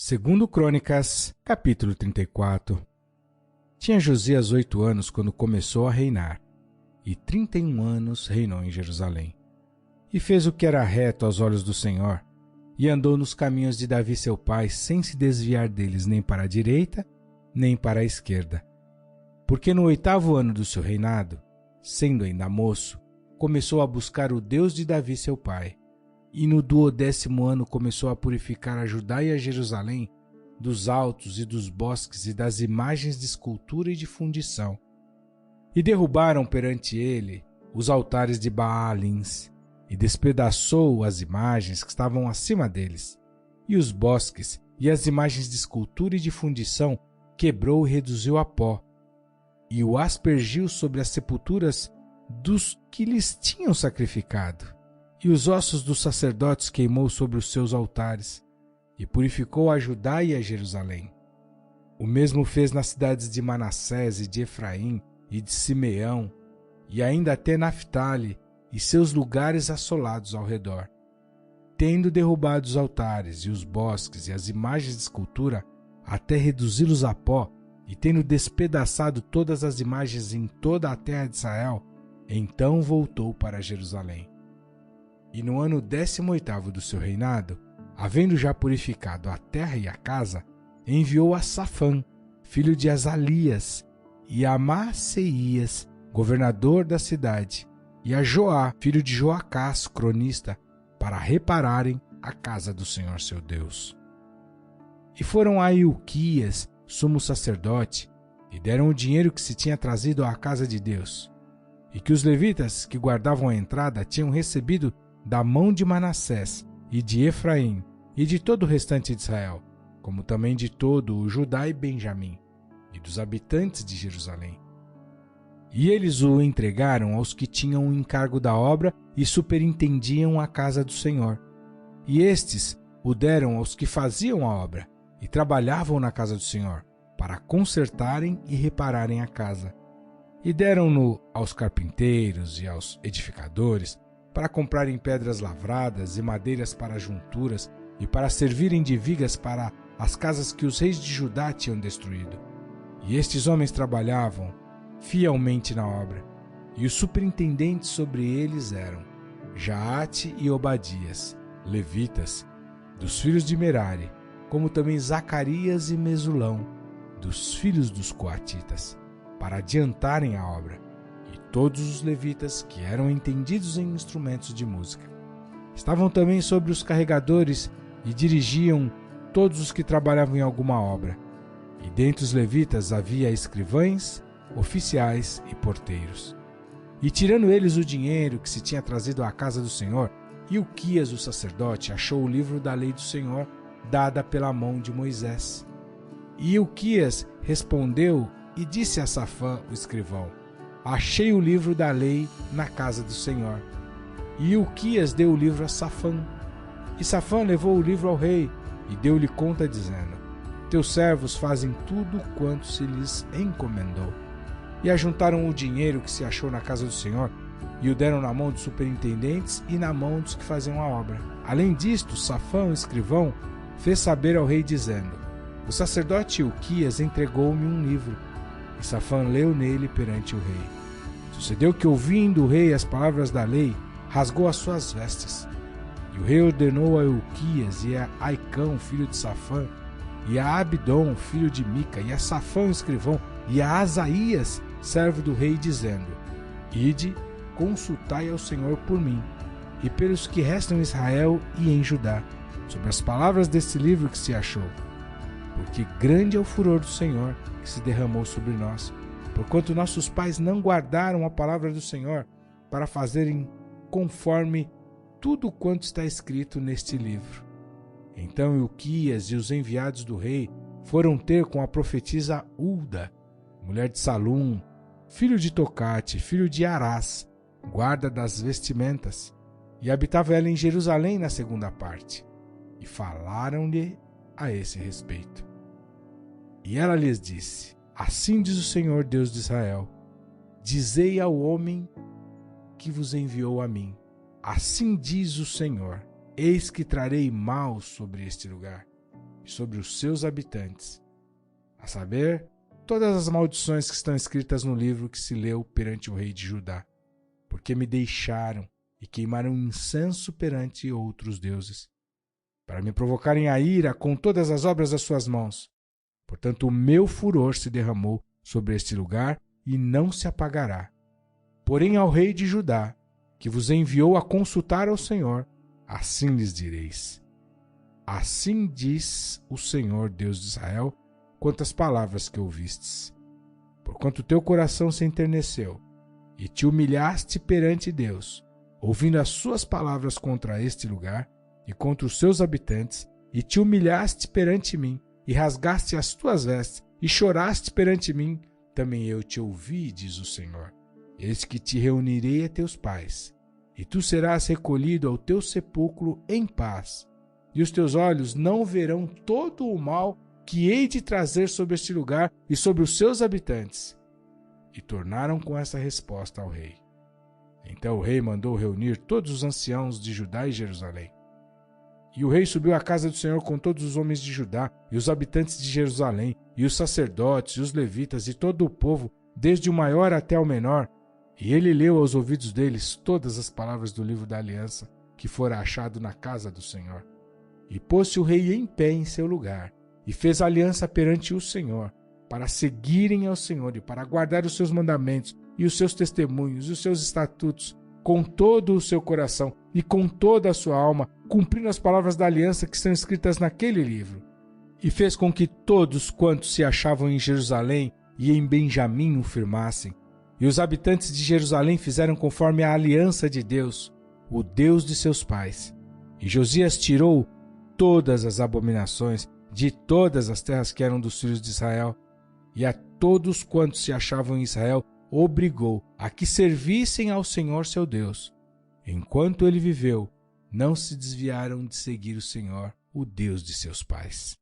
Segundo Crônicas, capítulo 34. Tinha Josias 8 anos quando começou a reinar, e 31 anos reinou em Jerusalém. E fez o que era reto aos olhos do Senhor, e andou nos caminhos de Davi seu pai, sem se desviar deles nem para a direita, nem para a esquerda. Porque no 8º ano do seu reinado, sendo ainda moço, começou a buscar o Deus de Davi seu pai, e no 12º ano começou a purificar a Judá e a Jerusalém dos altos e dos bosques e das imagens de escultura e de fundição. E derrubaram perante ele os altares de Baalins, e despedaçou as imagens que estavam acima deles, e os bosques e as imagens de escultura e de fundição quebrou e reduziu a pó, e o aspergiu sobre as sepulturas dos que lhes tinham sacrificado, e os ossos dos sacerdotes queimou sobre os seus altares, e purificou a Judá e a Jerusalém. O mesmo fez nas cidades de Manassés e de Efraim e de Simeão, e ainda até Naftali e seus lugares assolados ao redor. Tendo derrubado os altares e os bosques e as imagens de escultura, até reduzi-los a pó, e tendo despedaçado todas as imagens em toda a terra de Israel, então voltou para Jerusalém. E no ano 18º do seu reinado, havendo já purificado a terra e a casa, enviou a Safã, filho de Azalias, e a Maaseias, governador da cidade, e a Joá, filho de Joacás, cronista, para repararem a casa do Senhor seu Deus. E foram a Ilquias, sumo sacerdote, e deram o dinheiro que se tinha trazido à casa de Deus, e que os levitas que guardavam a entrada tinham recebido da mão de Manassés e de Efraim e de todo o restante de Israel, como também de todo o Judá e Benjamim, e dos habitantes de Jerusalém. E eles o entregaram aos que tinham o encargo da obra e superintendiam a casa do Senhor. E estes o deram aos que faziam a obra e trabalhavam na casa do Senhor, para consertarem e repararem a casa. E deram-no aos carpinteiros e aos edificadores, para comprarem pedras lavradas e madeiras para junturas, e para servirem de vigas para as casas que os reis de Judá tinham destruído. E estes homens trabalhavam fielmente na obra, e os superintendentes sobre eles eram Jaate e Obadias, levitas, dos filhos de Merari, como também Zacarias e Mesulão, dos filhos dos coatitas, para adiantarem a obra, e todos os levitas que eram entendidos em instrumentos de música. Estavam também sobre os carregadores e dirigiam todos os que trabalhavam em alguma obra. E dentre os levitas havia escrivães, oficiais e porteiros. E tirando eles o dinheiro que se tinha trazido à casa do Senhor, Ilquias, o sacerdote, achou o livro da lei do Senhor, dada pela mão de Moisés. E Ilquias respondeu e disse a Safã, o escrivão: achei o livro da lei na casa do Senhor. E Ilquias deu o livro a Safã. E Safã levou o livro ao rei e deu-lhe conta, dizendo: teus servos fazem tudo quanto se lhes encomendou. E ajuntaram o dinheiro que se achou na casa do Senhor e o deram na mão dos superintendentes e na mão dos que faziam a obra. Além disto, Safã, o escrivão, fez saber ao rei, dizendo: o sacerdote Ilquias entregou-me um livro. E Safã leu nele perante o rei. Sucedeu que, ouvindo o rei as palavras da lei, rasgou as suas vestes. E o rei ordenou a Ilquias e a Aicão, filho de Safã, e a Abdom, filho de Mica, e a Safã, o escrivão, e a Asaías, servo do rei, dizendo: ide, consultai ao Senhor por mim, e pelos que restam em Israel e em Judá, sobre as palavras deste livro que se achou. Porque grande é o furor do Senhor que se derramou sobre nós, porquanto nossos pais não guardaram a palavra do Senhor para fazerem conforme tudo quanto está escrito neste livro. Então Ilquias e os enviados do rei foram ter com a profetisa Hulda, mulher de Salum, filho de Tocate, filho de Arás, guarda das vestimentas, e habitava ela em Jerusalém na segunda parte, e falaram-lhe a esse respeito. E ela lhes disse: assim diz o Senhor Deus de Israel: dizei ao homem que vos enviou a mim, assim diz o Senhor: eis que trarei mal sobre este lugar, e sobre os seus habitantes, a saber, todas as maldições que estão escritas no livro que se leu perante o rei de Judá, porque me deixaram e queimaram incenso perante outros deuses, para me provocarem a ira com todas as obras das suas mãos. Portanto, o meu furor se derramou sobre este lugar e não se apagará. Porém, ao rei de Judá, que vos enviou a consultar ao Senhor, assim lhes direis: assim diz o Senhor Deus de Israel, quanto às palavras que ouvistes. Porquanto teu coração se enterneceu, e te humilhaste perante Deus, ouvindo as suas palavras contra este lugar e contra os seus habitantes, e te humilhaste perante mim, e rasgaste as tuas vestes, e choraste perante mim, também eu te ouvi, diz o Senhor. Eis que te reunirei a teus pais, e tu serás recolhido ao teu sepulcro em paz, e os teus olhos não verão todo o mal que hei de trazer sobre este lugar e sobre os seus habitantes. E tornaram com essa resposta ao rei. Então o rei mandou reunir todos os anciãos de Judá e Jerusalém. E o rei subiu à casa do Senhor com todos os homens de Judá e os habitantes de Jerusalém, e os sacerdotes, e os levitas, e todo o povo, desde o maior até o menor. E ele leu aos ouvidos deles todas as palavras do livro da aliança, que fora achado na casa do Senhor. E pôs-se o rei em pé em seu lugar, e fez aliança perante o Senhor, para seguirem ao Senhor e para guardar os seus mandamentos, e os seus testemunhos, e os seus estatutos, com todo o seu coração e com toda a sua alma, cumprindo as palavras da aliança que estão escritas naquele livro. E fez com que todos quantos se achavam em Jerusalém e em Benjamim o firmassem. E os habitantes de Jerusalém fizeram conforme a aliança de Deus, o Deus de seus pais. E Josias tirou todas as abominações de todas as terras que eram dos filhos de Israel, e a todos quantos se achavam em Israel obrigou a que servissem ao Senhor seu Deus. Enquanto ele viveu, não se desviaram de seguir o Senhor, o Deus de seus pais.